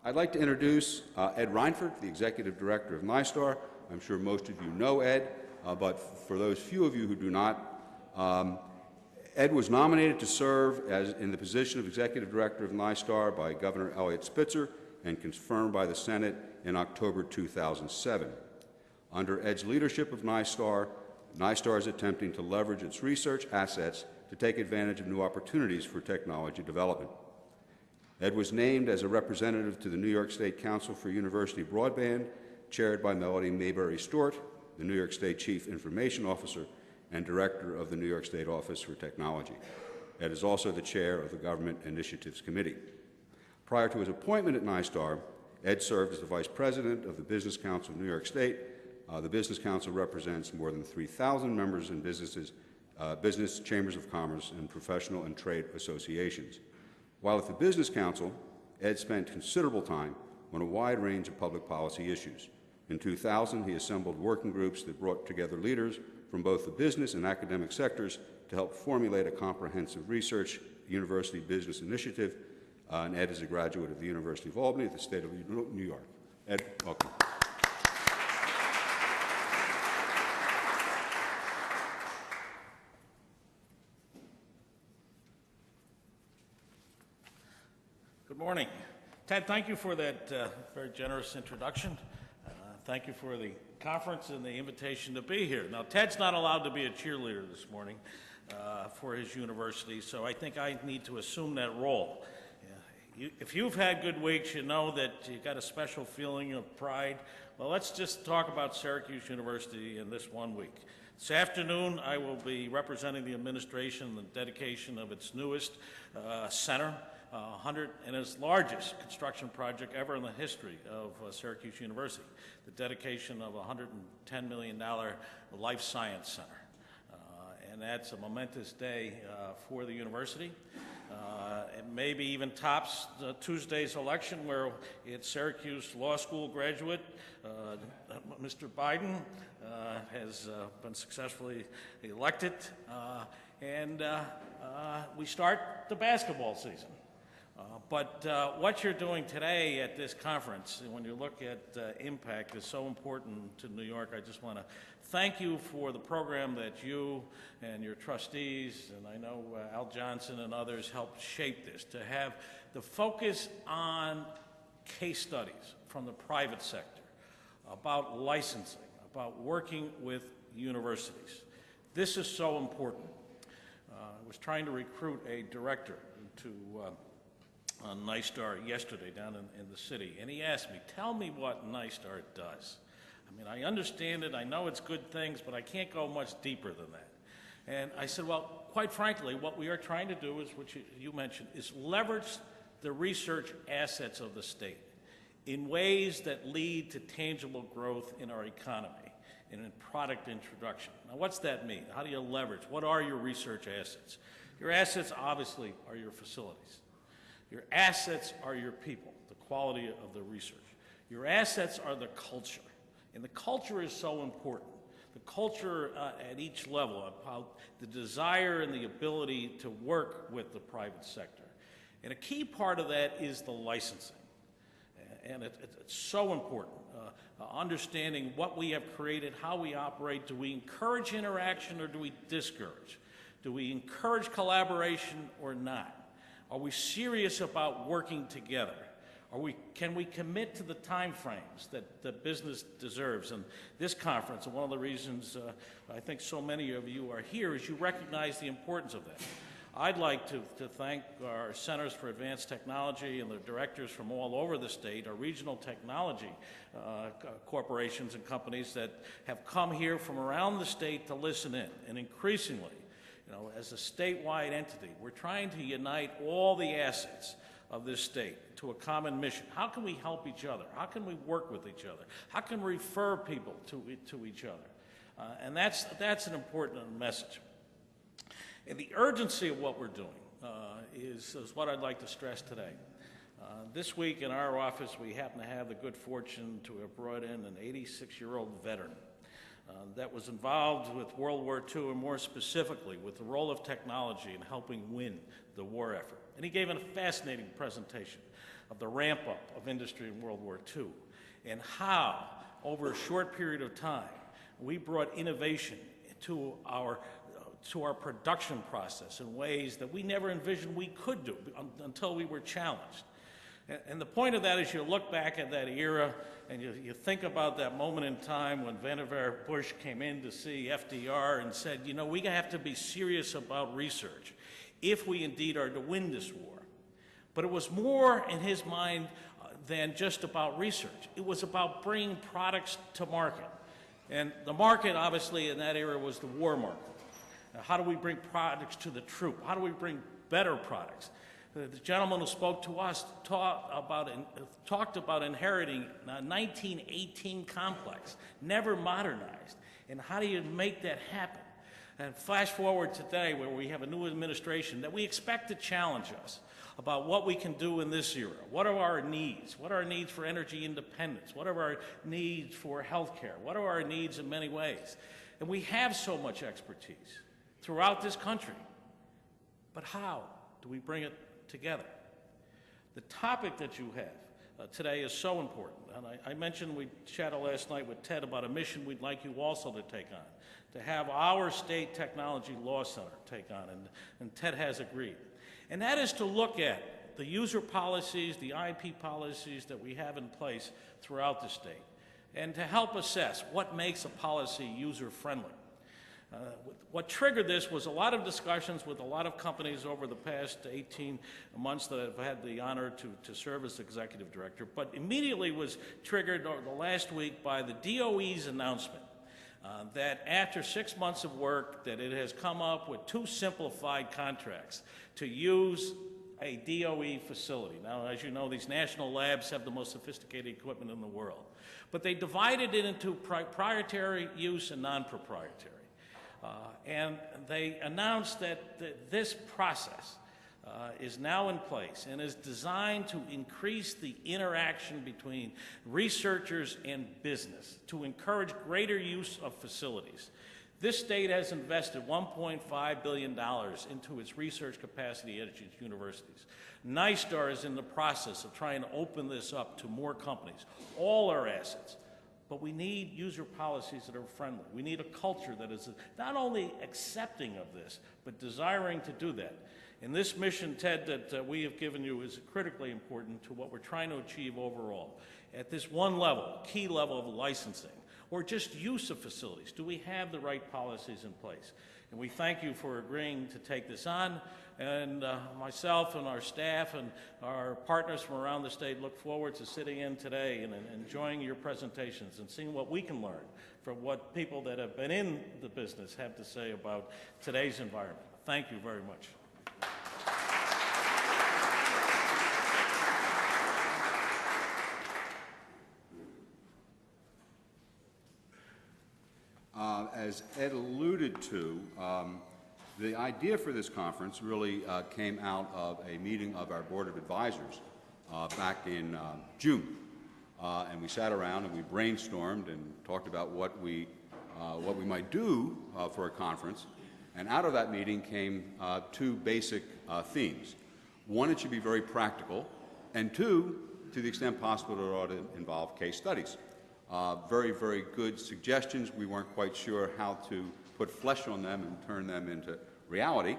I'd like to introduce Ed Reinford, the Executive Director of NYSTAR. I'm sure most of you know Ed, but for those few of you who do not, Ed was nominated to serve in the position of Executive Director of NYSTAR by Governor Eliot Spitzer and confirmed by the Senate in October 2007. Under Ed's leadership of NYSTAR, NYSTAR is attempting to leverage its research assets to take advantage of new opportunities for technology development. Ed was named as a representative to the New York State Council for University Broadband, chaired by Melody Mayberry Stewart, the New York State Chief Information Officer and Director of the New York State Office for Technology. Ed is also the chair of the Government Initiatives Committee. Prior to his appointment at NYSTAR, Ed served as the Vice President of the Business Council of New York State. The Business Council represents more than 3,000 members and businesses, business chambers of commerce, and professional and trade associations. While at the Business Council, Ed spent considerable time on a wide range of public policy issues. In 2000, he assembled working groups that brought together leaders from both the business and academic sectors to help formulate a comprehensive research university business initiative. And Ed is a graduate of the University of Albany at the state of New York. Ed, welcome. Good morning. Ted, thank you for that very generous introduction. Thank you for the conference and the invitation to be here. Now, Ted's not allowed to be a cheerleader this morning for his university, so I think I need to assume that role. If you've had good weeks, you know that you got a special feeling of pride. Well, let's just talk about Syracuse University in this 1 week. This afternoon, I will be representing the administration and the dedication of its newest center, and its largest construction project ever in the history of Syracuse University, the dedication of a $110 million life science center. And that's a momentous day for the university. It maybe even tops Tuesday's election, where its Syracuse Law School graduate, Mr. Biden, has been successfully elected. And we start the basketball season. But what you're doing today at this conference, when you look at impact, is so important to New York. I just want to thank you for the program that you and your trustees, and I know Al Johnson and others helped shape this, to have the focus on case studies from the private sector, about licensing, about working with universities. This is so important. I was trying to recruit a director to NYSTAR yesterday down in the city, and he asked me, tell me what NYSTAR does. I mean, I understand it, I know it's good things, but I can't go much deeper than that. And I said, well, quite frankly, what we are trying to do is, which you mentioned, is leverage the research assets of the state in ways that lead to tangible growth in our economy and in product introduction. Now, what's that mean? How do you leverage? What are your research assets? Your assets, obviously, are your facilities. Your assets are your people, the quality of the research. Your assets are the culture, and the culture is so important. The culture at each level, about the desire and the ability to work with the private sector. And a key part of that is the licensing, and it's so important. Understanding what we have created, how we operate. Do we encourage interaction or do we discourage? Do we encourage collaboration or not? Are we serious about working together? Can we commit to the time frames that the business deserves? And this conference, and one of the reasons I think so many of you are here, is you recognize the importance of that. I'd like to thank our Centers for Advanced Technology and the directors from all over the state, our regional technology corporations and companies that have come here from around the state to listen in. And increasingly, as a statewide entity, we're trying to unite all the assets of this state to a common mission. How can we help each other? How can we work with each other? How can we refer people to each other? And that's an important message. And the urgency of what we're doing is what I'd like to stress today. This week in our office, we happen to have the good fortune to have brought in an 86-year-old veteran that was involved with World War II, and more specifically with the role of technology in helping win the war effort. And he gave a fascinating presentation of the ramp-up of industry in World War II, and how, over a short period of time, we brought innovation to our production process in ways that we never envisioned we could do until we were challenged. And the point of that is you look back at that era and you think about that moment in time when Vannevar Bush came in to see FDR and said, you know, we have to be serious about research if we indeed are to win this war. But it was more in his mind than just about research. It was about bringing products to market. And the market, obviously, in that era was the war market. Now, how do we bring products to the troop? How do we bring better products? The gentleman who spoke to us talked about inheriting a 1918 complex, never modernized. And how do you make that happen? And flash forward today where we have a new administration that we expect to challenge us about what we can do in this era. What are our needs? What are our needs for energy independence? What are our needs for health care? What are our needs in many ways? And we have so much expertise throughout this country. But how do we bring it together? The topic that you have today is so important. And I mentioned we chatted last night with Ted about a mission we'd like you also to take on, to have our state technology law center take on, and Ted has agreed. And that is to look at the user policies, the IP policies that we have in place throughout the state, and to help assess what makes a policy user-friendly. What triggered this was a lot of discussions with a lot of companies over the past 18 months that I've had the honor to serve as executive director, but immediately was triggered the last week by the DOE's announcement that after 6 months of work that it has come up with 2 simplified contracts to use a DOE facility. Now, as you know, these national labs have the most sophisticated equipment in the world, but they divided it into proprietary use and non-proprietary. And they announced that this process is now in place and is designed to increase the interaction between researchers and business, to encourage greater use of facilities. This state has invested $1.5 billion into its research capacity at its universities. NISTAR is in the process of trying to open this up to more companies, all our assets. But we need user policies that are friendly. We need a culture that is not only accepting of this, but desiring to do that. And this mission, Ted, that we have given you is critically important to what we're trying to achieve overall. At this one level, key level of licensing, or just use of facilities, do we have the right policies in place? And we thank you for agreeing to take this on. And myself and our staff and our partners from around the state look forward to sitting in today and enjoying your presentations and seeing what we can learn from what people that have been in the business have to say about today's environment. Thank you very much. As Ed alluded to, the idea for this conference really came out of a meeting of our Board of Advisors back in June. And we sat around and we brainstormed and talked about what we might do for a conference. And out of that meeting came 2 basic themes. One, it should be very practical, and 2, to the extent possible, it ought to involve case studies. Very, very good suggestions. We weren't quite sure how to put flesh on them and turn them into reality.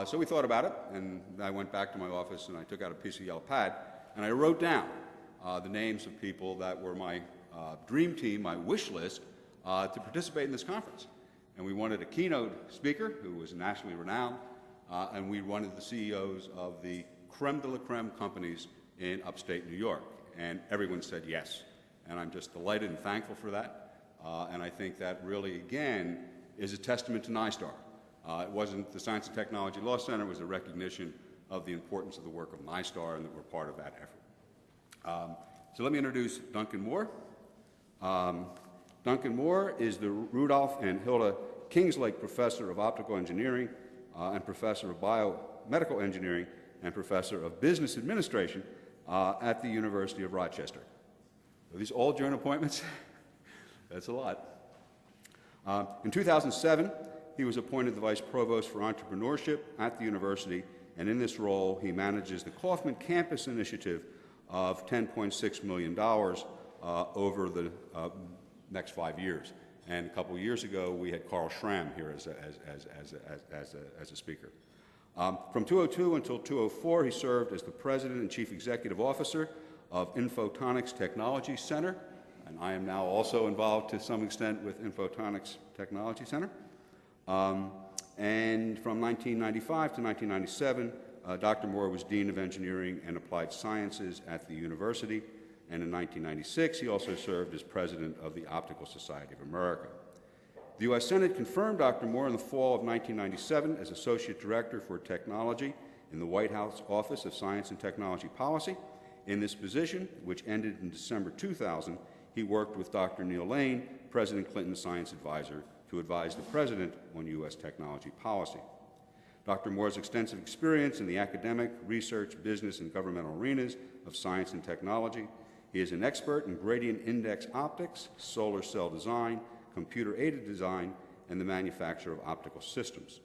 So we thought about it, and I went back to my office and I took out a piece of yellow pad and I wrote down the names of people that were my dream team, my wish list, to participate in this conference. And we wanted a keynote speaker who was nationally renowned, and we wanted the CEOs of the creme de la creme companies in upstate New York. And everyone said yes. And I'm just delighted and thankful for that. And I think that really, again, is a testament to NISTAR. It wasn't the Science and Technology Law Center, it was a recognition of the importance of the work of NISTAR and that we're part of that effort. So let me introduce Duncan Moore. Duncan Moore is the Rudolph and Hilda Kingslake Professor of Optical Engineering and Professor of Biomedical Engineering and Professor of Business Administration at the University of Rochester. Are these all joint appointments? That's a lot. In 2007, he was appointed the Vice Provost for Entrepreneurship at the university, and in this role, he manages the Kauffman Campus Initiative of $10.6 million over the next 5 years. And a couple of years ago, we had Carl Schramm here as a speaker. From 2002 until 2004, he served as the President and Chief Executive Officer of Infotonics Technology Center, and I am now also involved to some extent with Infotonics Technology Center. And from 1995 to 1997, Dr. Moore was Dean of Engineering and Applied Sciences at the university, and in 1996 he also served as President of the Optical Society of America. The U.S. Senate confirmed Dr. Moore in the fall of 1997 as Associate Director for Technology in the White House Office of Science and Technology Policy. In this position, which ended in December 2000, he worked with Dr. Neil Lane, President Clinton's science advisor, to advise the President on U.S. technology policy. Dr. Moore's extensive experience in the academic, research, business, and governmental arenas of science and technology. He is an expert in gradient index optics, solar cell design, computer-aided design, and the manufacture of optical systems.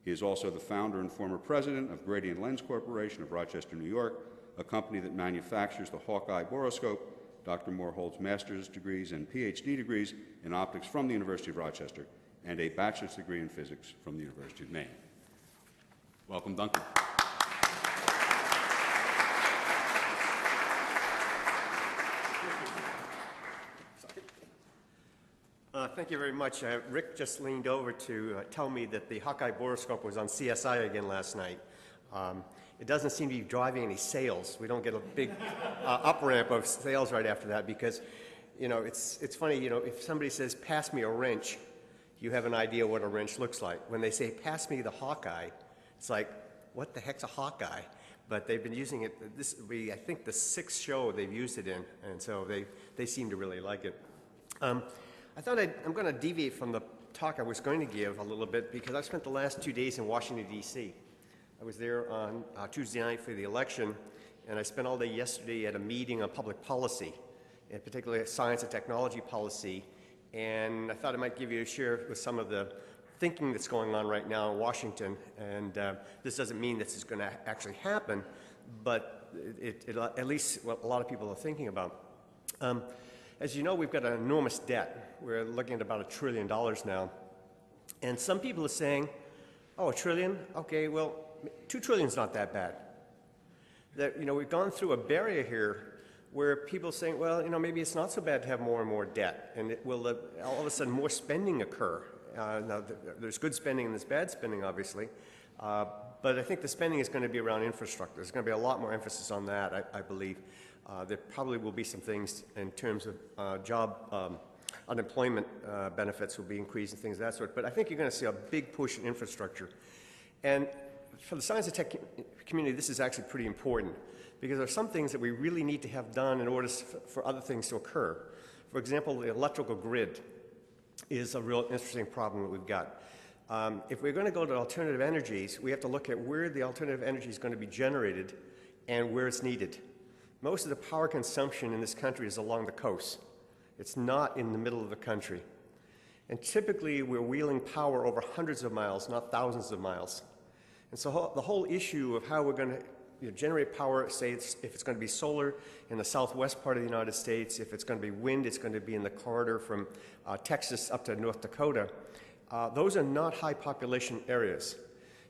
He is also the founder and former president of Gradient Lens Corporation of Rochester, New York, a company that manufactures the Hawkeye borescope. Dr. Moore holds master's degrees and PhD degrees in optics from the University of Rochester and a bachelor's degree in physics from the University of Maine. Welcome, Duncan. Thank you very much. Rick just leaned over to tell me that the Hawkeye borescope was on CSI again last night. It doesn't seem to be driving any sales. We don't get a big up-ramp of sales right after that because, you know, it's funny, you know, if somebody says, pass me a wrench, you have an idea what a wrench looks like. When they say, pass me the Hawkeye, it's like, what the heck's a Hawkeye? But they've been using it, this will be, I think, the 6th show they've used it in, and so they seem to really like it. I thought I'm going to deviate from the talk I was going to give a little bit because I've spent the last 2 days in Washington, D.C. I was there on Tuesday night for the election, and I spent all day yesterday at a meeting on public policy, and particularly science and technology policy, and I thought I might give you a share with some of the thinking that's going on right now in Washington, and this doesn't mean this is going to actually happen, but it at least what a lot of people are thinking about. As you know, we've got an enormous debt. We're looking at about $1 trillion now. And some people are saying, oh, $1 trillion? Okay, well, $2 trillion is not that bad. That, you know, we've gone through a barrier here where people are saying, well, you know, maybe it's not so bad to have more and more debt, and it will all of a sudden more spending occur. Now, there's good spending and there's bad spending, obviously, but I think the spending is going to be around infrastructure. There's going to be a lot more emphasis on that, I believe. There probably will be some things in terms of job unemployment benefits will be increased and things of that sort, but I think you're going to see a big push in infrastructure. And for the science and tech community, this is actually pretty important because there are some things that we really need to have done in order for other things to occur. For example, the electrical grid is a real interesting problem that we've got. If we're going to go to alternative energies, we have to look at where the alternative energy is going to be generated and where it's needed. Most of the power consumption in this country is along the coast. It's not in the middle of the country. And typically, we're wheeling power over hundreds of miles, not thousands of miles. And so the whole issue of how we're going to generate power, say if it's going to be solar in the southwest part of the United States, if it's going to be wind, it's going to be in the corridor from Texas up to North Dakota. Those are not high population areas.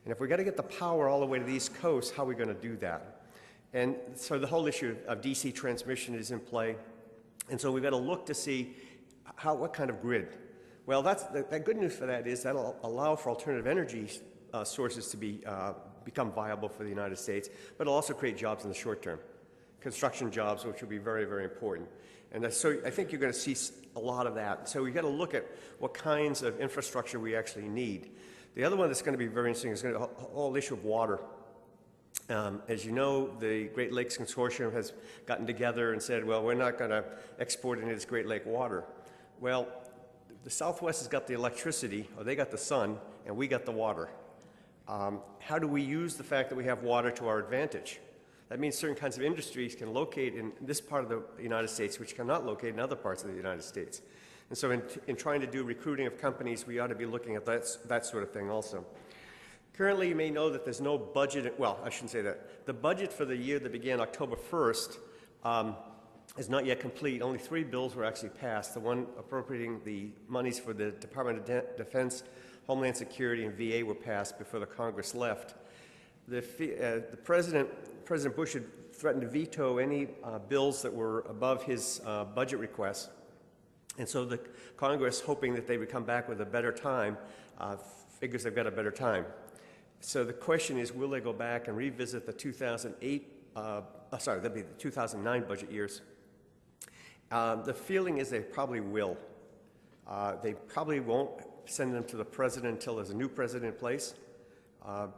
And if we've got to get the power all the way to the East Coast, how are we going to do that? And so the whole issue of DC transmission is in play. And so we've got to look to see what kind of grid. Well, that good news for that is that'll allow for alternative energy sources to become viable for the United States, but it'll also create jobs in the short term. Construction jobs, which will be very, very important. And so I think you're going to see a lot of that. So we've got to look at what kinds of infrastructure we actually need. The other one that's going to be very interesting is going to be the whole issue of water. As you know, the Great Lakes Consortium has gotten together and said, well, we're not going to export any of this Great Lake water. Well, the Southwest has got the electricity, or they got the sun, and we got the water. How do we use the fact that we have water to our advantage? That means certain kinds of industries can locate in this part of the United States, which cannot locate in other parts of the United States. And so in trying to do recruiting of companies, we ought to be looking at that sort of thing also. Currently, you may know that there's no budget, well, I shouldn't say that. The budget for the year that began October 1st is not yet complete. Only 3 bills were actually passed. The one appropriating the monies for the Department of Defense, Homeland Security, and VA were passed before the Congress left. The President Bush had threatened to veto any bills that were above his budget requests. And so the Congress, hoping that they would come back with a better time, figures they've got a better time. So the question is, will they go back and revisit the 2009 budget years? The feeling is they probably will. They probably won't send them to the president until there's a new president in place,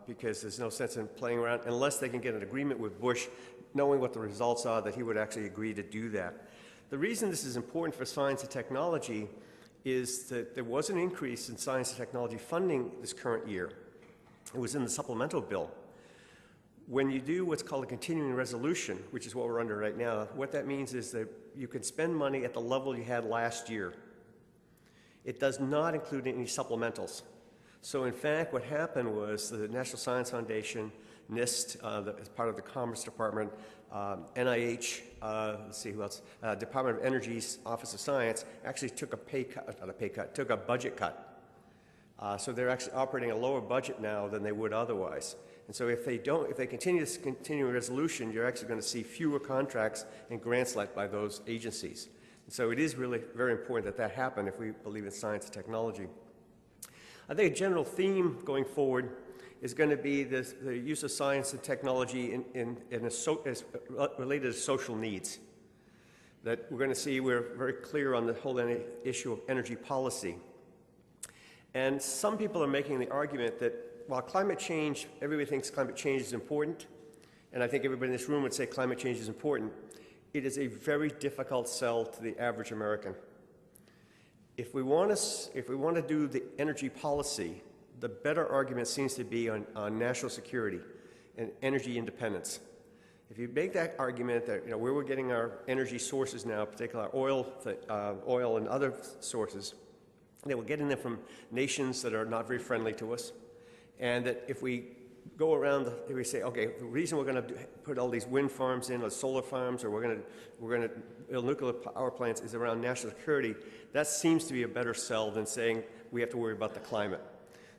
because there's no sense in playing around unless they can get an agreement with Bush, knowing what the results are, that he would actually agree to do that. The reason this is important for science and technology is that there was an increase in science and technology funding this current year. It was in the supplemental bill. When you do what's called a continuing resolution, which is what we're under right now, what that means is that you can spend money at the level you had last year. It does not include any supplementals. So in fact, what happened was the National Science Foundation, NIST, as part of the Commerce Department, NIH, let's see who else, Department of Energy's Office of Science actually took a took a budget cut. So they're actually operating a lower budget now than they would otherwise. And so if they continue this continuing resolution, you're actually going to see fewer contracts and grants let by those agencies. And so it is really very important that that happen if we believe in science and technology. I think a general theme going forward is going to be the use of science and technology as related to social needs. That we're going to see, we're very clear on the whole issue of energy policy. And some people are making the argument that while climate change, everybody thinks climate change is important, and I think everybody in this room would say climate change is important, it is a very difficult sell to the average American. If we want to do the energy policy, the better argument seems to be on national security and energy independence. If you make that argument that where we're getting our energy sources now, particularly oil and other sources, that we're getting them from nations that are not very friendly to us, and that if we go around, if we say, okay, the reason we're going to put all these wind farms in, or solar farms, or we're going to build nuclear power plants is around national security, that seems to be a better sell than saying we have to worry about the climate.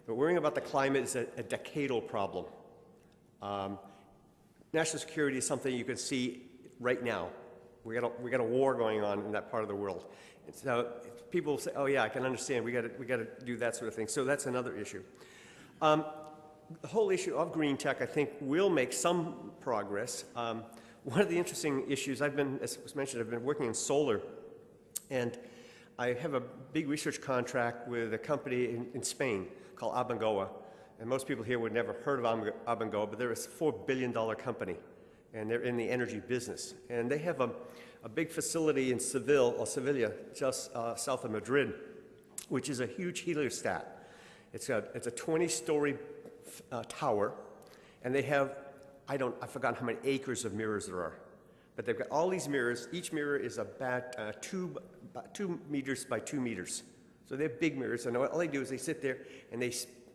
But worrying about the climate is a decadal problem. National security is something you can see right now. We got a war going on in that part of the world. And so people say, "Oh yeah, I can understand. We got to do that sort of thing." So that's another issue. The whole issue of green tech, I think, will make some progress. One of the interesting issues as was mentioned, I've been working in solar, and I have a big research contract with a company in Spain called Abengoa. And most people here would never have heard of Abengoa, but they're a $4 billion company, and they're in the energy business. And they have a big facility in Sevilla, just south of Madrid, which is a huge heliostat. It's a 20-story tower, and they have, I've forgotten how many acres of mirrors there are. But they've got all these mirrors. Each mirror is about 2 meters by 2 meters. So they're big mirrors, and all they do is they sit there and they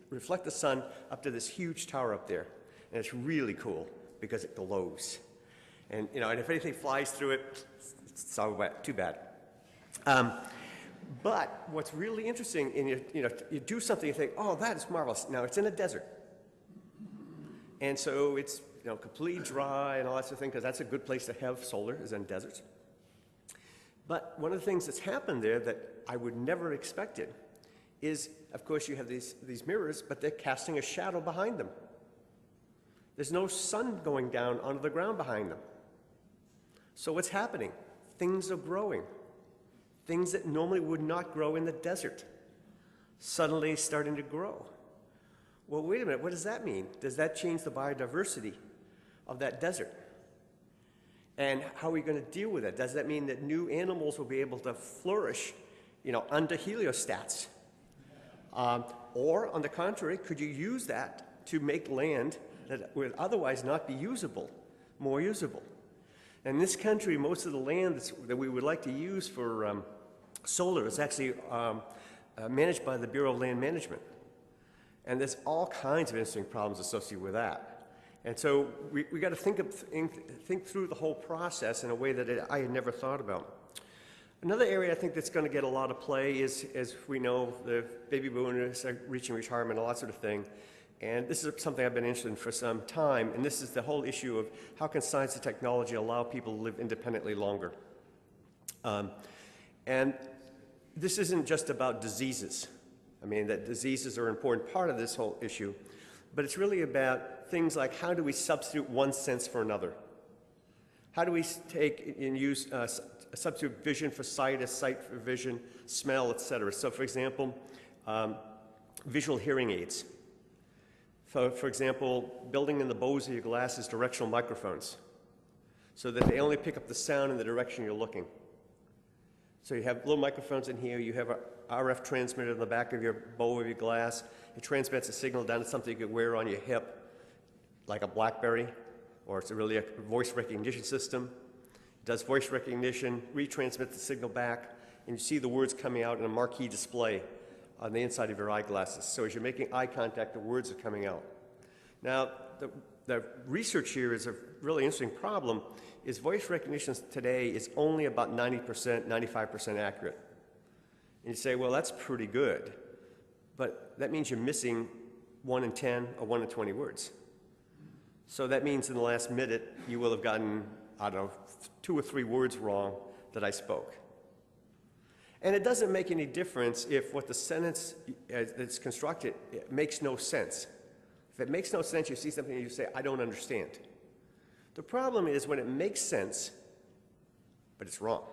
reflect the sun up to this huge tower up there. And it's really cool because it glows. And and if anything flies through it, it's all too bad. But what's really interesting, you do something, you think, oh, that is marvelous. Now it's in a desert. And so it's completely dry and all that sort of thing, because that's a good place to have solar, is in deserts. But one of the things that's happened there that I would never have expected is, of course, you have these mirrors, but they're casting a shadow behind them. There's no sun going down onto the ground behind them. So what's happening? Things are growing. Things that normally would not grow in the desert, suddenly starting to grow. Well, wait a minute, what does that mean? Does that change the biodiversity of that desert? And how are we going to deal with it? Does that mean that new animals will be able to flourish, under heliostats? Or, on the contrary, could you use that to make land that would otherwise not be usable, more usable? In this country, most of the land that we would like to use for solar is actually managed by the Bureau of Land Management. And there's all kinds of interesting problems associated with that. And so we got to think through the whole process in a way that I had never thought about. Another area I think that's going to get a lot of play is, as we know, the baby boomers are reaching retirement, all that sort of thing. And this is something I've been interested in for some time, and this is the whole issue of how can science and technology allow people to live independently longer. And this isn't just about diseases. I mean, that diseases are an important part of this whole issue, but it's really about things like how do we substitute one sense for another? How do we take and use substitute vision for sight as sight for vision, smell, etc.? So, for example, visual hearing aids. For example, building in the bows of your glasses directional microphones so that they only pick up the sound in the direction you're looking. So you have little microphones in here, you have a RF transmitter in the back of your bow of your glass. It transmits a signal down to something you could wear on your hip, like a BlackBerry, or it's really a voice recognition system. It does voice recognition, retransmits the signal back, and you see the words coming out in a marquee display on the inside of your eyeglasses. So as you're making eye contact, the words are coming out. Now, the research here is a really interesting problem, is voice recognition today is only about 90%, 95% accurate. And you say, well, that's pretty good, but that means you're missing 1 in 10 or 1 in 20 words. So that means in the last minute, you will have gotten, I don't know, 2 or 3 words wrong that I spoke. And it doesn't make any difference if what the sentence that's constructed it makes no sense. If it makes no sense, you see something and you say, I don't understand. The problem is when it makes sense, but it's wrong.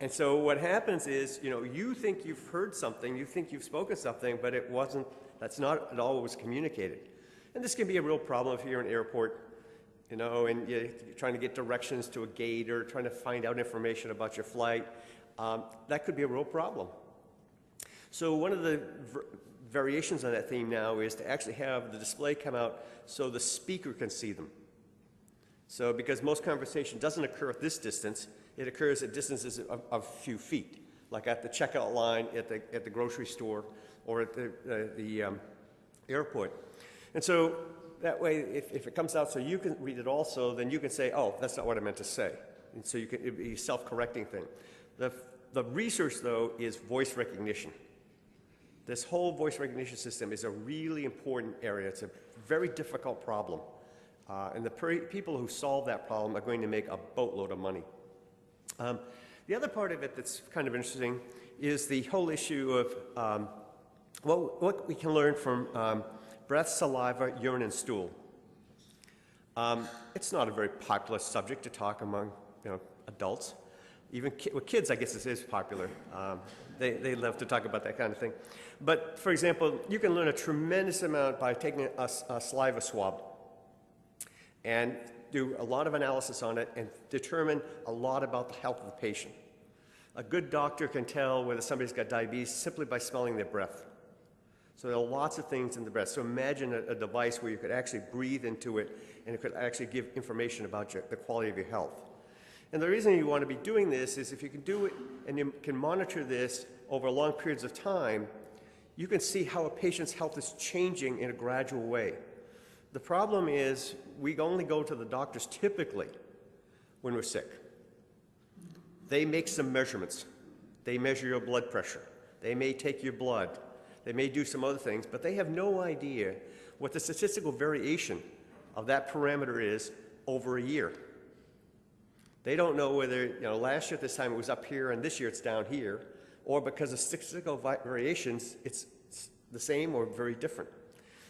And so what happens is, you think you've heard something, you think you've spoken something, but it wasn't, that's not at all what was communicated. And this can be a real problem if you're in an airport, and you're trying to get directions to a gate or trying to find out information about your flight. That could be a real problem. So one of the variations on that theme now is to actually have the display come out so the speaker can see them. So because most conversation doesn't occur at this distance, it occurs at distances of a few feet, like at the checkout line at the grocery store or at the airport. And so that way, if it comes out so you can read it also, then you can say, oh, that's not what I meant to say. And so it'd be a self-correcting thing. The research, though, is voice recognition. This whole voice recognition system is a really important area. It's a very difficult problem. And the people who solve that problem are going to make a boatload of money. The other part of it that's kind of interesting is the whole issue of what we can learn from breath, saliva, urine, and stool. It's not a very popular subject to talk among adults. Even with kids, I guess this is popular. They love to talk about that kind of thing. But for example, you can learn a tremendous amount by taking a saliva swab and do a lot of analysis on it and determine a lot about the health of the patient. A good doctor can tell whether somebody's got diabetes simply by smelling their breath. So there are lots of things in the breath. So imagine a device where you could actually breathe into it and it could actually give information about the quality of your health. And the reason you want to be doing this is if you can do it and you can monitor this over long periods of time, you can see how a patient's health is changing in a gradual way. The problem is we only go to the doctors typically when we're sick. They make some measurements. They measure your blood pressure. They may take your blood. They may do some other things, but they have no idea what the statistical variation of that parameter is over a year. They don't know whether, last year at this time it was up here and this year it's down here, or because of statistical variations, it's the same or very different.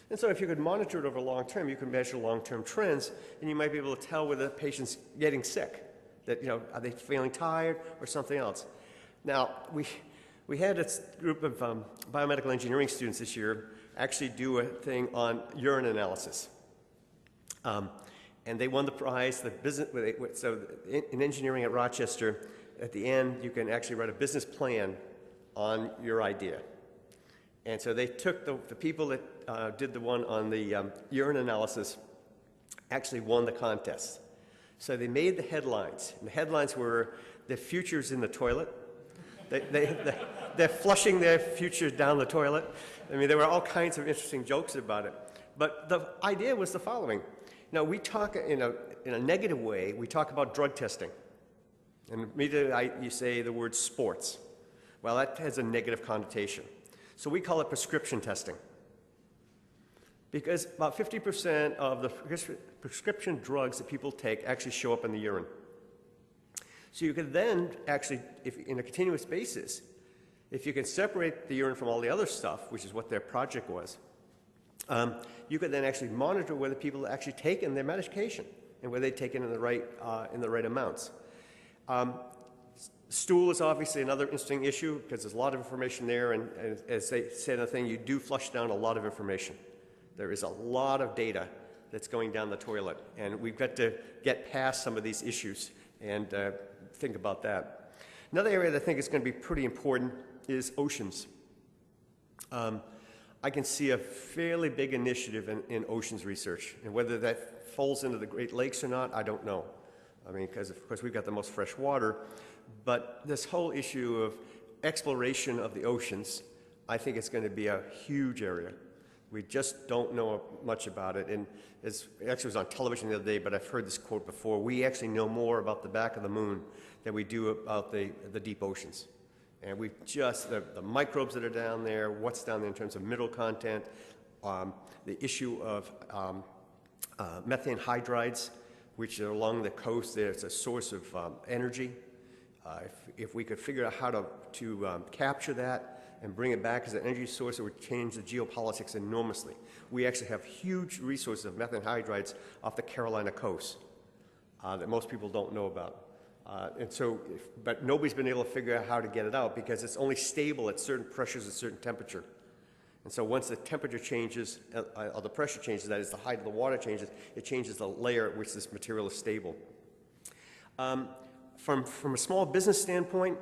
And so if you could monitor it over long term, you can measure long-term trends, and you might be able to tell whether the patient's getting sick, that, are they feeling tired or something else. Now, we had a group of biomedical engineering students this year actually do a thing on urine analysis. And they won the prize. So in engineering at Rochester, at the end, you can actually write a business plan on your idea. And so they took the people that did the one on the urine analysis actually won the contest. So they made the headlines. And the headlines were, "The future's in the toilet." They're flushing their future down the toilet. I mean, there were all kinds of interesting jokes about it. But the idea was the following. Now, we talk in a negative way, we talk about drug testing. And immediately you say the word sports. Well, that has a negative connotation. So we call it prescription testing. Because about 50% of the prescription drugs that people take actually show up in the urine. So you could then actually, if in a continuous basis, if you can separate the urine from all the other stuff, which is what their project was, you could then actually monitor whether people are actually taking their medication and whether they take it in the right amounts. Stool is obviously another interesting issue because there's a lot of information there, and as they said in the thing, you do flush down a lot of information. There is a lot of data that's going down the toilet, and we've got to get past some of these issues and think about that. Another area that I think is going to be pretty important is oceans. I can see a fairly big initiative in oceans research, and whether that falls into the Great Lakes or not, I don't know. I mean, because of course we've got the most fresh water, but this whole issue of exploration of the oceans, I think it's going to be a huge area. We just don't know much about it, and it was on television the other day, but I've heard this quote before. We actually know more about the back of the moon than we do about the deep oceans. And we've just, the microbes that are down there, what's down there in terms of mineral content, the issue of methane hydrides, which are along the coast there, it's a source of energy. If we could figure out how to capture that and bring it back as an energy source, it would change the geopolitics enormously. We actually have huge resources of methane hydrides off the Carolina coast that most people don't know about. But nobody's been able to figure out how to get it out because it's only stable at certain pressures at certain temperature. And so once the temperature changes, or the pressure changes, that is the height of the water changes, it changes the layer at which this material is stable. From a small business standpoint,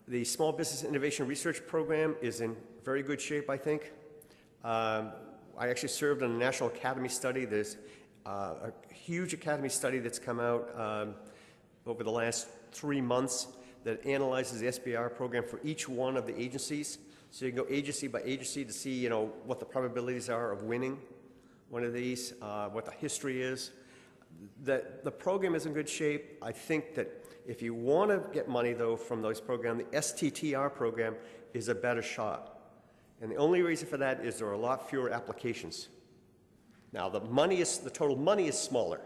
the Small Business Innovation Research Program is in very good shape, I think. I actually served on a National Academy study. There's a huge Academy study that's come out over the last 3 months that analyzes the SBIR program for each one of the agencies. So you can go agency by agency to see, what the probabilities are of winning one of these, what the history is. The program is in good shape. I think that if you want to get money, though, from those programs, the STTR program is a better shot. And the only reason for that is there are a lot fewer applications. Now, the total money is smaller,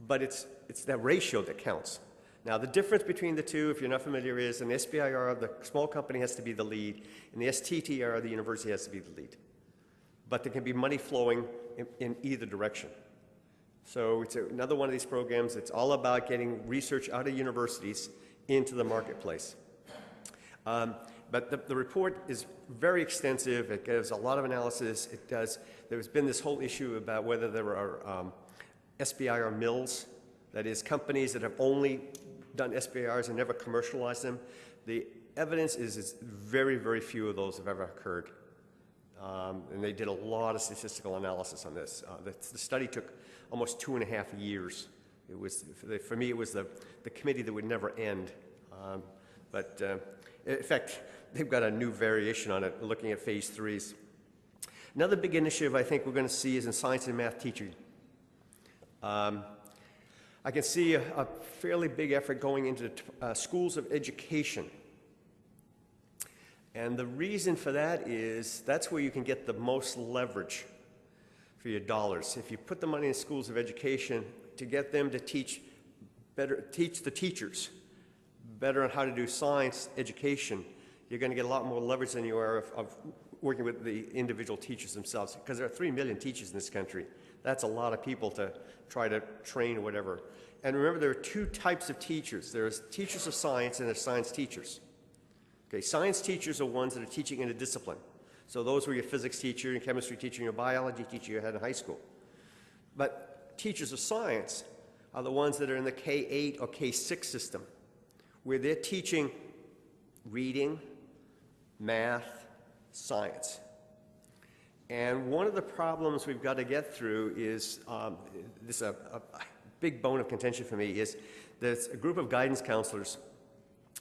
but it's that ratio that counts. Now, the difference between the two, if you're not familiar, is in the SBIR, the small company has to be the lead. In the STTR, the university has to be the lead. But there can be money flowing in either direction. So it's another one of these programs. It's all about getting research out of universities into the marketplace. But the report is very extensive. It gives a lot of analysis. There's been this whole issue about whether there are SBIR mills, that is, companies that have only done SBIRs and never commercialized them. The evidence is very, very few of those have ever occurred. And they did a lot of statistical analysis on this. The study took almost 2.5 years. It was, for me, it was the committee that would never end. In fact, they've got a new variation on it, looking at phase 3s. Another big initiative I think we're going to see is in science and math teaching. I can see a fairly big effort going into schools of education. And the reason for that is that's where you can get the most leverage for your dollars. If you put the money in schools of education to get them to teach the teachers better on how to do science education, you're going to get a lot more leverage than you are of working with the individual teachers themselves, because there are 3 million teachers in this country. That's a lot of people to try to train or whatever. And remember, there are 2 types of teachers. There's teachers of science and there's science teachers. Okay, science teachers are ones that are teaching in a discipline. So those were your physics teacher, your chemistry teacher, your biology teacher you had in high school. But teachers of science are the ones that are in the K-8 or K-6 system, where they're teaching reading, math, science. And one of the problems we've got to get through is, this a big bone of contention for me, is there's a group of guidance counselors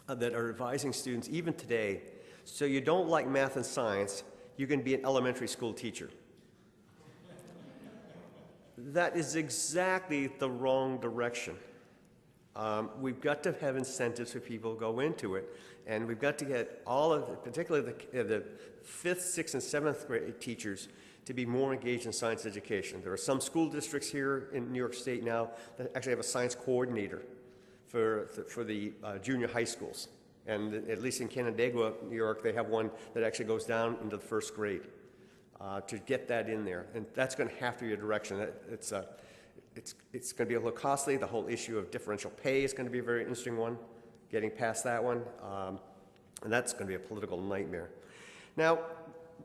that are advising students, even today, so you don't like math and science, you can be an elementary school teacher. That is exactly the wrong direction. We've got to have incentives for people to go into it, and we've got to get all of, particularly the 5th, 6th, and 7th grade teachers to be more engaged in science education. There are some school districts here in New York State now that actually have a science coordinator for the junior high schools. And at least in Canandaigua, New York, they have one that actually goes down into the 1st grade to get that in there. And that's going to have to be a direction. It's going to be a little costly. The whole issue of differential pay is going to be a very interesting one, getting past that one. And that's going to be a political nightmare. Now,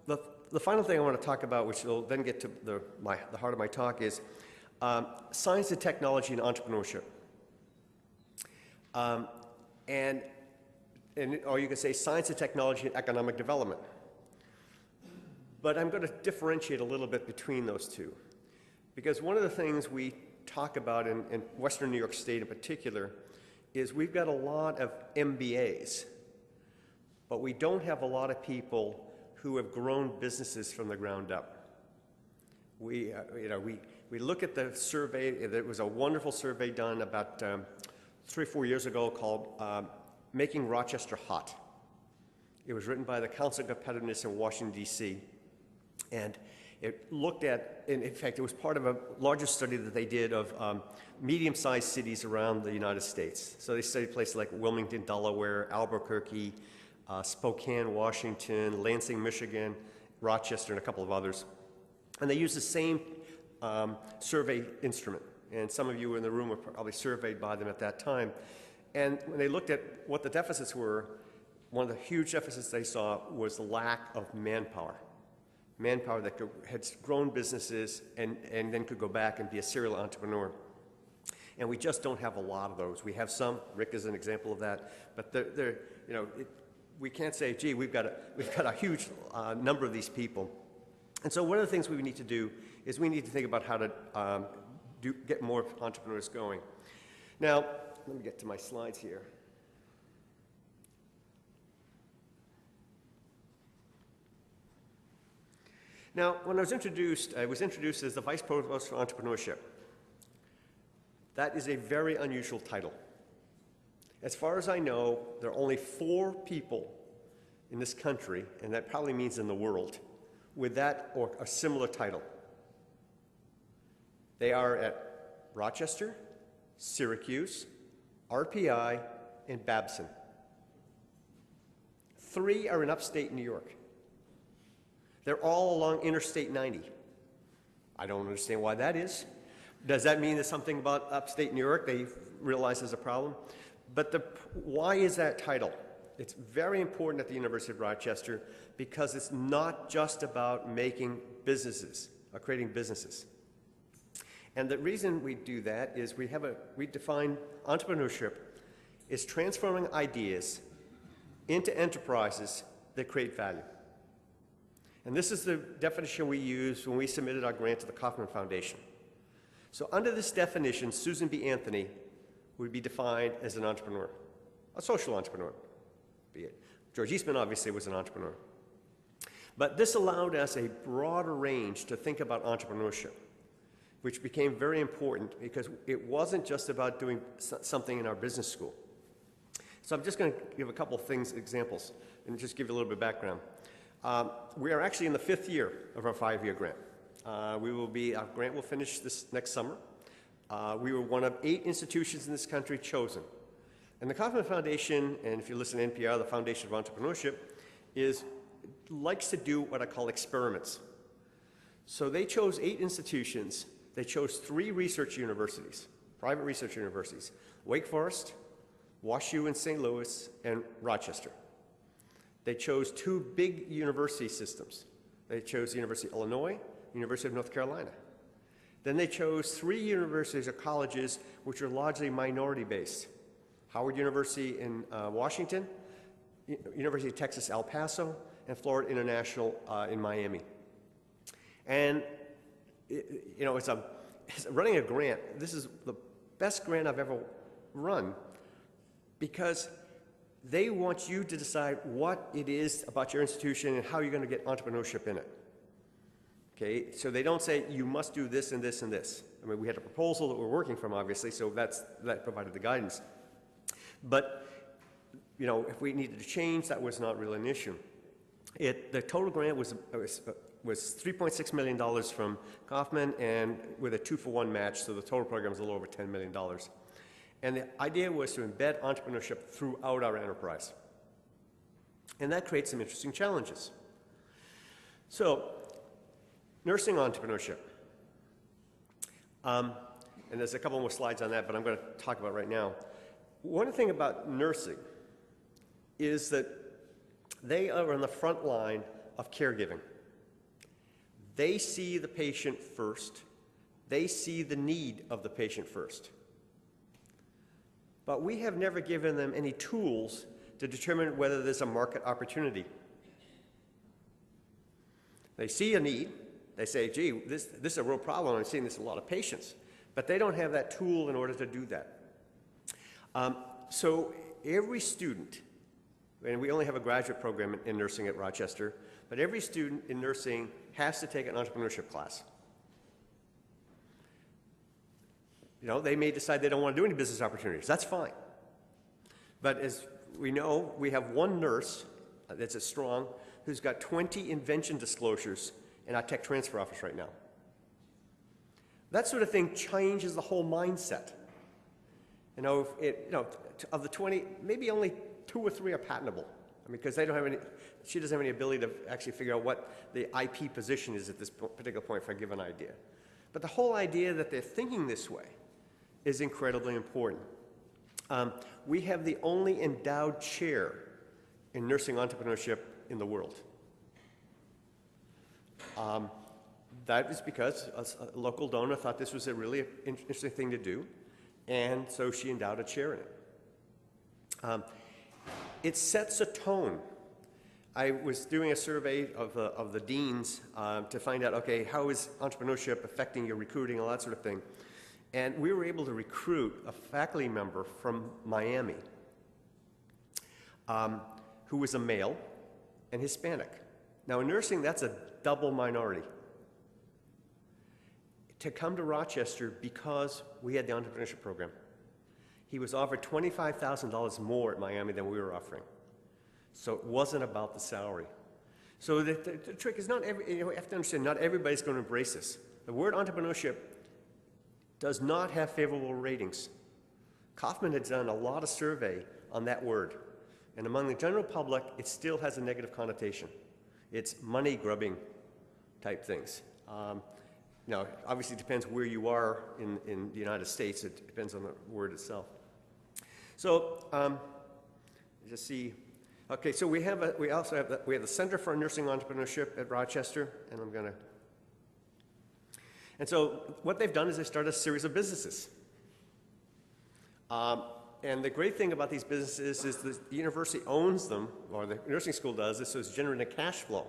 the final thing I want to talk about, which will then get to the heart of my talk, is science and technology and entrepreneurship. Or you could say science and technology and economic development. But I'm going to differentiate a little bit between those two. Because one of the things we talk about in Western New York State in particular is we've got a lot of MBAs, but we don't have a lot of people who have grown businesses from the ground up. We look at the survey. There was a wonderful survey done about 3 or 4 years ago called Making Rochester Hot. It was written by the Council of Competitiveness in Washington, D.C. And it looked at, in fact, it was part of a larger study that they did of medium-sized cities around the United States. So they studied places like Wilmington, Delaware, Albuquerque, Spokane, Washington, Lansing, Michigan, Rochester, and a couple of others. And they used the same survey instrument. And some of you in the room were probably surveyed by them at that time. And when they looked at what the deficits were, one of the huge deficits they saw was the lack of manpower. Manpower that had grown businesses and then could go back and be a serial entrepreneur. And we just don't have a lot of those. We have some. Rick is an example of that. But we can't say, gee, we've got a huge number of these people. And so one of the things we need to do is we need to think about how to get more entrepreneurs going. Now, let me get to my slides here. Now, when I was introduced as the Vice Provost for Entrepreneurship. That is a very unusual title. As far as I know, there are only 4 people in this country, and that probably means in the world, with that or a similar title. They are at Rochester, Syracuse, RPI, and Babson. 3 are in upstate New York. They're all along Interstate 90. I don't understand why that is. Does that mean there's something about upstate New York they realize is a problem? But why is that title? It's very important at the University of Rochester because it's not just about making businesses, or creating businesses. And the reason we do that is we define entrepreneurship as transforming ideas into enterprises that create value. And this is the definition we used when we submitted our grant to the Kauffman Foundation. So under this definition, Susan B. Anthony would be defined as an entrepreneur, a social entrepreneur, be it. George Eastman obviously was an entrepreneur. But this allowed us a broader range to think about entrepreneurship, which became very important because it wasn't just about doing something in our business school. So I'm just going to give a couple of examples, and just give you a little bit of background. We are actually in the 5th year of our 5-year grant. Our grant will finish this next summer. We were one of 8 institutions in this country chosen. And the Kauffman Foundation, and if you listen to NPR, the Foundation of Entrepreneurship, likes to do what I call experiments. So they chose 8 institutions. They chose 3 research universities, private research universities, Wake Forest, WashU in St. Louis, and Rochester. They chose 2 big university systems. They chose the University of Illinois, University of North Carolina. Then they chose 3 universities or colleges which are largely minority-based. Howard University in Washington, University of Texas, El Paso, and Florida International in Miami. And running a grant, this is the best grant I've ever run because they want you to decide what it is about your institution and how you're going to get entrepreneurship in it. Okay, so they don't say you must do this and this and this. I mean, we had a proposal that we're working from, obviously, so that provided the guidance. But, you know, if we needed to change, that was not really an issue. The total grant was $3.6 million from Kaufman, and with a 2-for-1 match, so the total program was a little over $10 million. And the idea was to embed entrepreneurship throughout our enterprise. And that creates some interesting challenges. So, nursing entrepreneurship. And there's a couple more slides on that, but I'm going to talk about it right now. One thing about nursing is that they are on the front line of caregiving. They see the patient first. They see the need of the patient first. But we have never given them any tools to determine whether there's a market opportunity. They see a need. They say, gee, this is a real problem. I'm seeing this in a lot of patients. But they don't have that tool in order to do that. So every student, and we only have a graduate program in nursing at Rochester, but every student in nursing has to take an entrepreneurship class. You know, they may decide they don't want to do any business opportunities. That's fine. But as we know, we have one nurse that's a strong who's got 20 invention disclosures in our tech transfer office right now. That sort of thing changes the whole mindset. You know, of the 20, maybe only 2 or 3 are patentable. I mean, because they don't have any, she doesn't have any ability to actually figure out what the IP position is at this particular point for a given idea. But the whole idea that they're thinking this way is incredibly important. We have the only endowed chair in nursing entrepreneurship in the world. That is because a local donor thought this was a really interesting thing to do, and so she endowed a chair in it. It sets a tone. I was doing a survey of the deans to find out, okay, how is entrepreneurship affecting your recruiting, all that sort of thing. And we were able to recruit a faculty member from Miami who was a male and Hispanic. Now in nursing, that's a double minority. To come to Rochester because we had the entrepreneurship program. He was offered $25,000 more at Miami than we were offering. So it wasn't about the salary. So the trick is not you have to understand, not everybody's going to embrace this. The word entrepreneurship does not have favorable ratings. Kaufman had done a lot of survey on that word. And among the general public, it still has a negative connotation. It's money grubbing type things. Now, obviously it depends where you are in the United States. It depends on the word itself. So, just see. Okay, so we also have the Center for Nursing Entrepreneurship at Rochester, and I'm gonna. And so what they've done is they started a series of businesses. And the great thing about these businesses is the university owns them, or the nursing school does this, so it's generating a cash flow.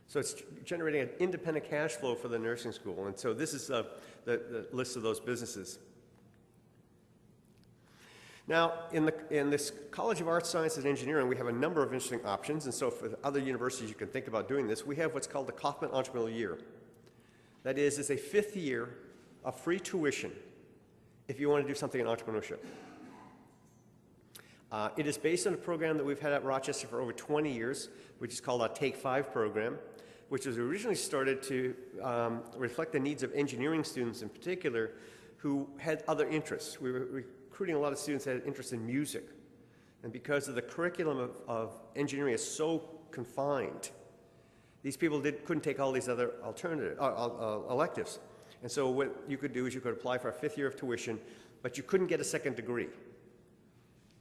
So it's generating an independent cash flow for the nursing school. And so this is the list of those businesses. Now, in this College of Arts, Science, and Engineering, we have a number of interesting options. And so for the other universities you can think about doing this, we have what's called the Kaufman Entrepreneurial Year. That is, it's a 5th year of free tuition if you want to do something in entrepreneurship. It is based on a program that we've had at Rochester for over 20 years, which is called our Take 5 program, which was originally started to reflect the needs of engineering students in particular who had other interests. We were recruiting a lot of students that had interest in music. And because of the curriculum of engineering is so confined, these people couldn't take all these other electives. And so what you could do is you could apply for a 5th year of tuition, but you couldn't get a second degree.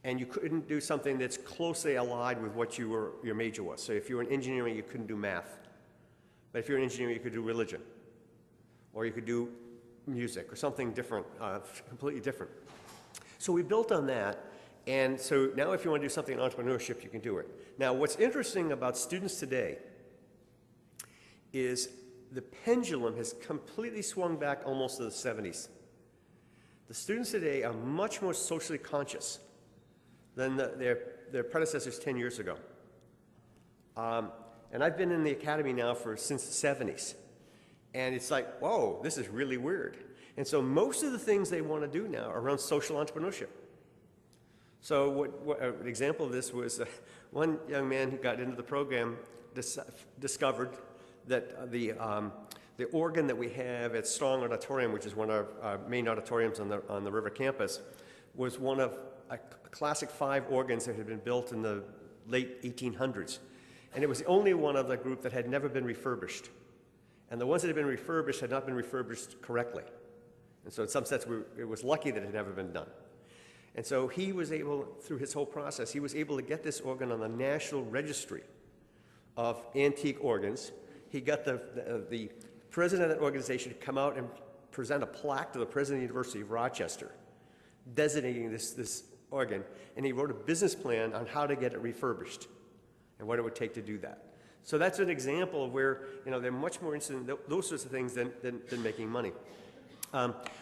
And you couldn't do something that's closely allied with what your major was. So if you were in engineering, you couldn't do math. But if you're in engineering, you could do religion. Or you could do music or something different, completely different. So we built on that. And so now if you want to do something in entrepreneurship, you can do it. Now what's interesting about students today is the pendulum has completely swung back almost to the 70s. The students today are much more socially conscious. than their predecessors 10 years ago. And I've been in the academy now since the 70s. And it's like, whoa, this is really weird. And so most of the things they want to do now are around social entrepreneurship. So an example of this was one young man who got into the program discovered that the organ that we have at Strong Auditorium, which is one of our main auditoriums on the River campus, was one of a classic 5 organs that had been built in the late 1800s. And it was the only one of the group that had never been refurbished. And the ones that had been refurbished had not been refurbished correctly. And so in some sense, it was lucky that it had never been done. And so he was able, through his whole process, he was able to get this organ on the National Registry of Antique Organs. He got the president of that organization to come out and present a plaque to the president of the University of Rochester, designating this organ. And he wrote a business plan on how to get it refurbished and what it would take to do that. So that's an example of where, they're much more interested in those sorts of things than making money.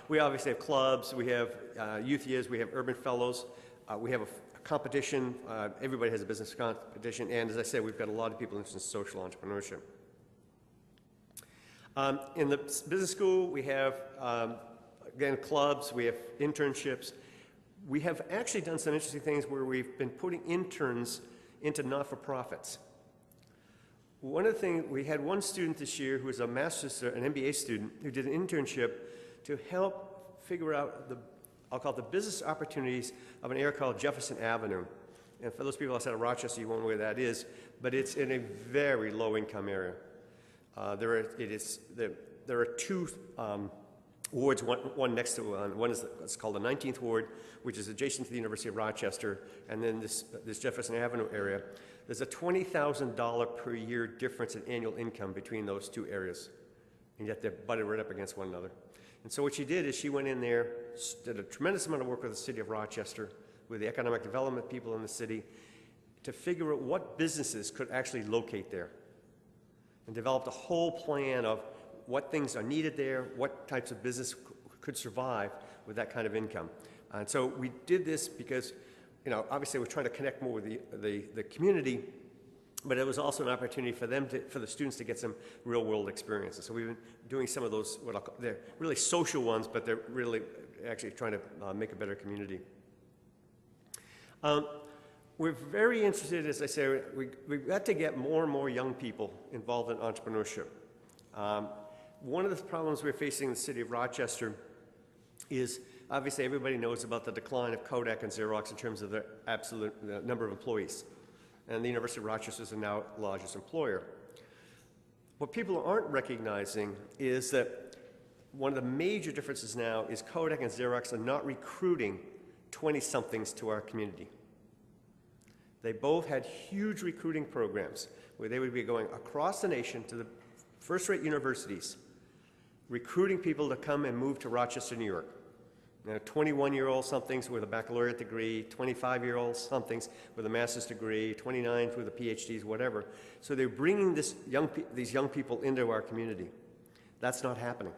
We obviously have clubs, we have youth years, we have urban fellows, we have a competition, everybody has a business competition, and as I said, we've got a lot of people interested in social entrepreneurship. In the business school, we have, again, clubs, we have internships. We have actually done some interesting things where we've been putting interns into not-for-profits. One of the things, we had one student this year who was an MBA student, who did an internship to help figure out I'll call it the business opportunities of an area called Jefferson Avenue. And for those people outside of Rochester, you won't know where that is, but it's in a very low-income area. There are 2 wards, one next to one. One is it's called the 19th Ward, which is adjacent to the University of Rochester, and then this Jefferson Avenue area. There's a $20,000 per year difference in annual income between those 2 areas, and yet they're butted right up against one another. And so what she did is she went in there, did a tremendous amount of work with the city of Rochester, with the economic development people in the city, to figure out what businesses could actually locate there, and developed a whole plan of what things are needed there, what types of business could survive with that kind of income. And so we did this because, obviously we're trying to connect more with the community, but it was also an opportunity for the students to get some real-world experiences. So we've been doing some of those, they're really social ones, but they're really actually trying to make a better community. We're very interested, as I say, we've got to get more and more young people involved in entrepreneurship. One of the problems we're facing in the city of Rochester is, obviously everybody knows about the decline of Kodak and Xerox in terms of their absolute number of employees. And the University of Rochester is now the largest employer. What people aren't recognizing is that one of the major differences now is Kodak and Xerox are not recruiting 20-somethings to our community. They both had huge recruiting programs where they would be going across the nation to the first-rate universities, recruiting people to come and move to Rochester, New York. 21-year-old somethings with a baccalaureate degree, 25-year-old somethings with a master's degree, 29 with a PhDs, whatever. So they're bringing these young people into our community. That's not happening.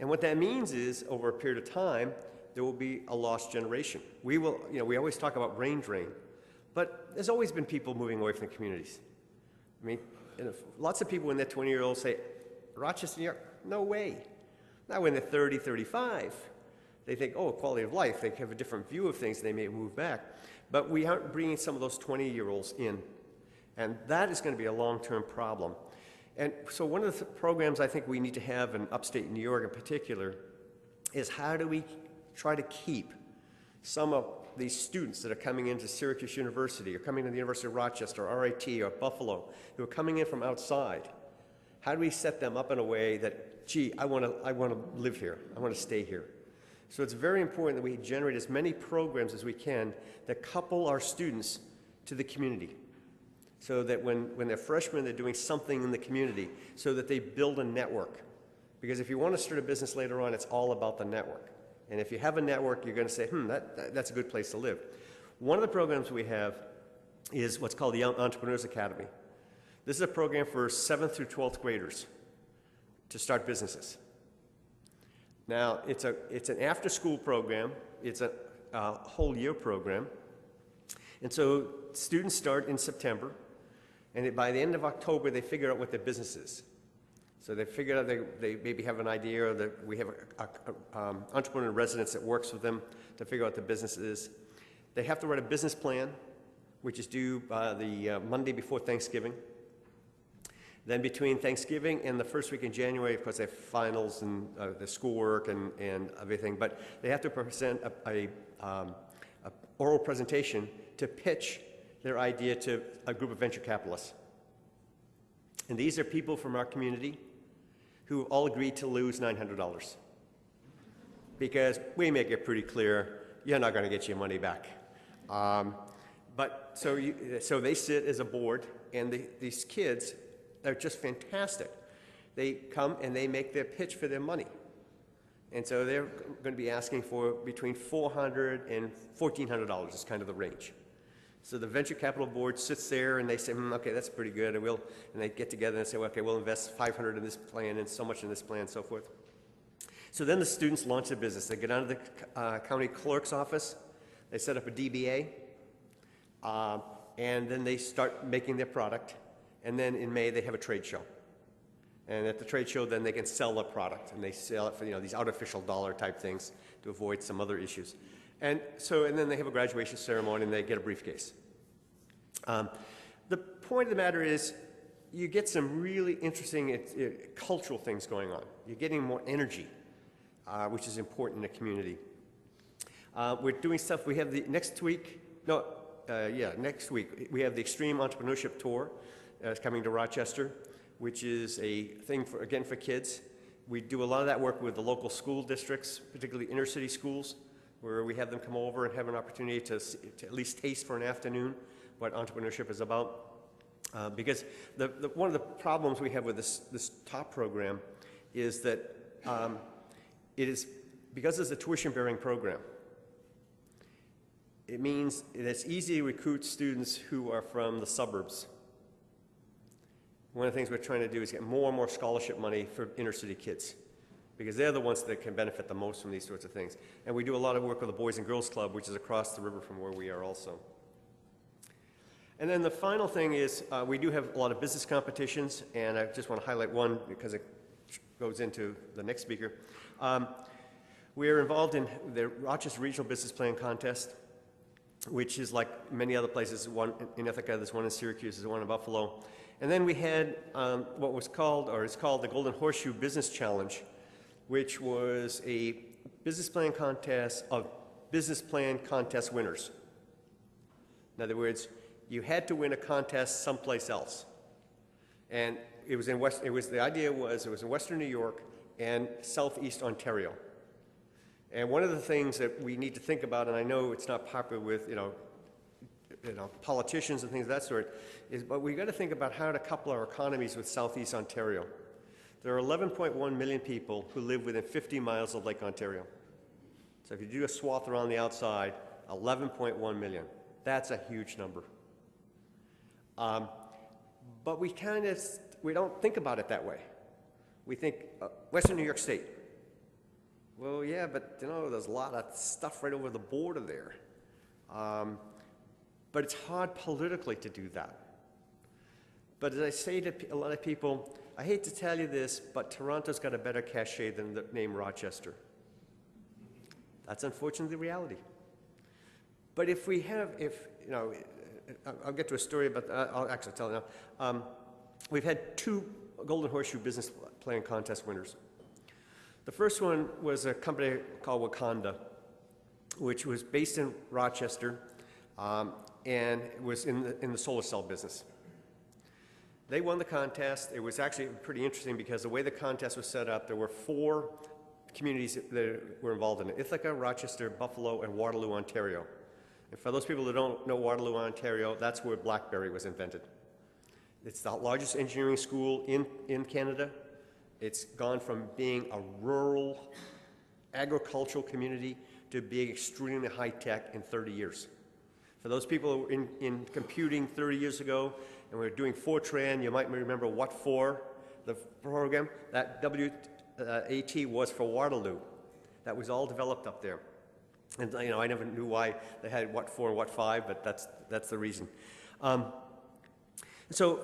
And what that means is, over a period of time, there will be a lost generation. We always talk about brain drain, but there's always been people moving away from the communities. I mean, lots of people when they're 20-year-olds say, Rochester, New York, no way. Now when they're 30, 35, they think, oh, quality of life. They have a different view of things. They may move back. But we aren't bringing some of those 20-year-olds in. And that is going to be a long-term problem. And so one of the programs I think we need to have in upstate New York in particular is how do we try to keep some of these students that are coming into Syracuse University or coming to the University of Rochester or RIT or Buffalo who are coming in from outside. How do we set them up in a way that, gee, I want to live here. I want to stay here. So it's very important that we generate as many programs as we can that couple our students to the community so that when they're freshmen, they're doing something in the community so that they build a network. Because if you want to start a business later on, it's all about the network. And if you have a network, you're going to say, that's a good place to live. One of the programs we have is what's called the Young Entrepreneurs Academy. This is a program for 7th through 12th graders to start businesses. Now, it's an after-school program. It's a whole year program. And so students start in September, and by the end of October, they figure out what their business is. So they figure out they maybe have an idea, or that we have an entrepreneur in residence that works with them to figure out what the business is. They have to write a business plan, which is due by the Monday before Thanksgiving. Then between Thanksgiving and the first week in January, of course, they have finals and the schoolwork and everything, but they have to present a oral presentation to pitch their idea to a group of venture capitalists. And these are people from our community who all agreed to lose $900. Because we make it pretty clear, you're not going to get your money back. So they sit as a board, and these kids are just fantastic. They come and they make their pitch for their money. And so they're going to be asking for between $400 and $1,400 is kind of the range. So the venture capital board sits there and they say, okay, that's pretty good. And they get together and say, well, okay, we'll invest $500 in this plan and so much in this plan and so forth. So then the students launch their business. They get out of the county clerk's office. They set up a DBA. And then they start making their product. And then in May, they have a trade show. And at the trade show, then they can sell the product. And they sell it for these artificial dollar type things to avoid some other issues. And then they have a graduation ceremony and they get a briefcase. The point of the matter is, you get some really interesting cultural things going on. You're getting more energy, which is important in a community. We're doing stuff. We have next week we have the Extreme Entrepreneurship Tour coming to Rochester, which is a thing for kids. We do a lot of that work with the local school districts, particularly inner city schools, where we have them come over and have an opportunity to at least taste for an afternoon what entrepreneurship is about. Because one of the problems we have with this top program is that it is, because it's a tuition-bearing program, it means it's easy to recruit students who are from the suburbs. One of the things we're trying to do is get more and more scholarship money for inner city kids, because they're the ones that can benefit the most from these sorts of things. And we do a lot of work with the Boys and Girls Club, which is across the river from where we are also. And then the final thing is we do have a lot of business competitions, and I just want to highlight one because it goes into the next speaker. We are involved in the Rochester Regional Business Plan Contest, which is like many other places. One in Ithaca, there's one in Syracuse, there's one in Buffalo. And then we had what was called, or is called, the Golden Horseshoe Business Challenge, which was a business plan contest of business plan contest winners. In other words, you had to win a contest someplace else. And it was in the idea was it was in Western New York and Southeast Ontario. And one of the things that we need to think about, and I know it's not popular with politicians and things of that sort, but we've got to think about how to couple our economies with Southeast Ontario. There are 11.1 million people who live within 50 miles of Lake Ontario. So if you do a swath around the outside, 11.1 million. That's a huge number. But we don't think about it that way. We think Western New York State. Well, yeah, but there's a lot of stuff right over the border there. But it's hard politically to do that. But as I say to a lot of people, I hate to tell you this, but Toronto's got a better cachet than the name Rochester. That's unfortunately the reality. But I'll get to a story, but I'll actually tell you now. We've had 2 Golden Horseshoe Business Plan Contest winners. The first one was a company called Wakanda, which was based in Rochester, and it was in the solar cell business. They won the contest. It was actually pretty interesting because the way the contest was set up, there were 4 communities that were involved in it: Ithaca, Rochester, Buffalo, and Waterloo, Ontario. And for those people that don't know Waterloo, Ontario, that's where BlackBerry was invented. It's the largest engineering school in Canada. It's gone from being a rural agricultural community to being extremely high-tech in 30 years. For those people who were in computing 30 years ago, and we were doing Fortran, you might remember what for, the program, that WAT was for Waterloo. That was all developed up there. And I never knew why they had what 4 and what 5, but that's the reason. So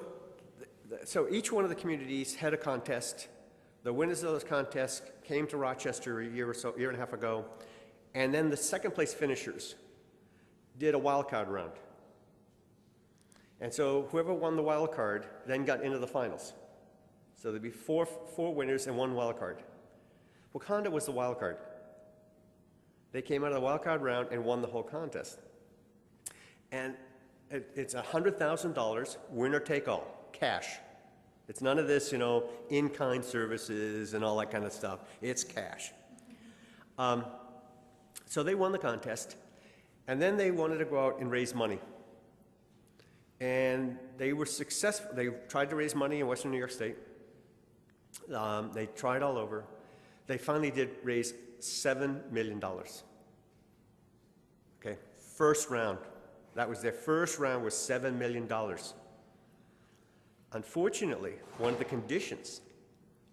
each one of the communities had a contest. The winners of those contests came to Rochester a year and a half ago, and then the second place finishers did a wild card round. And so whoever won the wild card then got into the finals. So there'd be four winners and 1 wild card. Wakanda was the wild card. They came out of the wild card round and won the whole contest. And it's $100,000, winner take all, cash. It's none of this, in-kind services and all that kind of stuff. It's cash. So they won the contest, and then they wanted to go out and raise money. And they were successful. They tried to raise money in Western New York State. They tried all over. They finally did raise $7 million. Okay, first round. That was their first round, was $7 million. Unfortunately, one of the conditions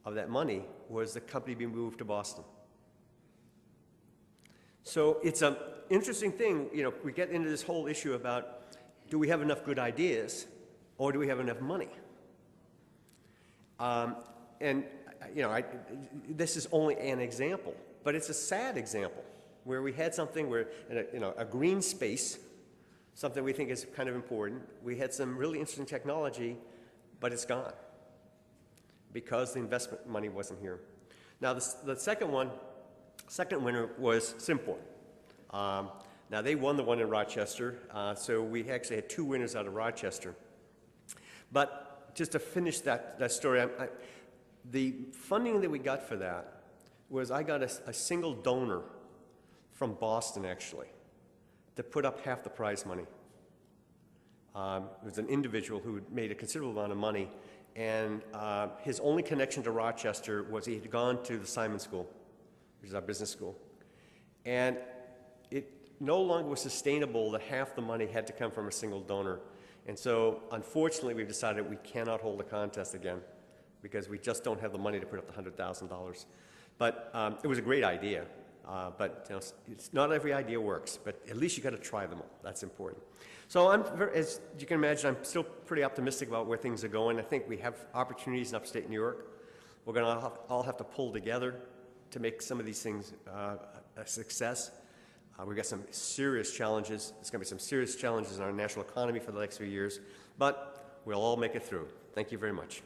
of that money was the company be moved to Boston. So it's an interesting thing, we get into this whole issue about, do we have enough good ideas or do we have enough money? This is only an example, but it's a sad example where we had something where, a green space, something we think is kind of important. We had some really interesting technology, but it's gone because the investment money wasn't here. Now, the second winner was Simport. Now, they won the one in Rochester, so we actually had 2 winners out of Rochester. But just to finish that story, the funding that we got for that was I got a single donor from Boston, actually, to put up half the prize money. It was an individual who had made a considerable amount of money, and his only connection to Rochester was he had gone to the Simon School, which is our business school. And it no longer was sustainable that half the money had to come from a single donor. And so, unfortunately, we've decided we cannot hold a contest again because we just don't have the money to put up the $100,000. But it was a great idea. But it's not every idea works, but at least you got to try them all. That's important. So as you can imagine, I'm still pretty optimistic about where things are going. I think we have opportunities in upstate New York. We're going to all have to pull together to make some of these things a success. We've got some serious challenges. There's going to be some serious challenges in our national economy for the next few years, but we'll all make it through. Thank you very much.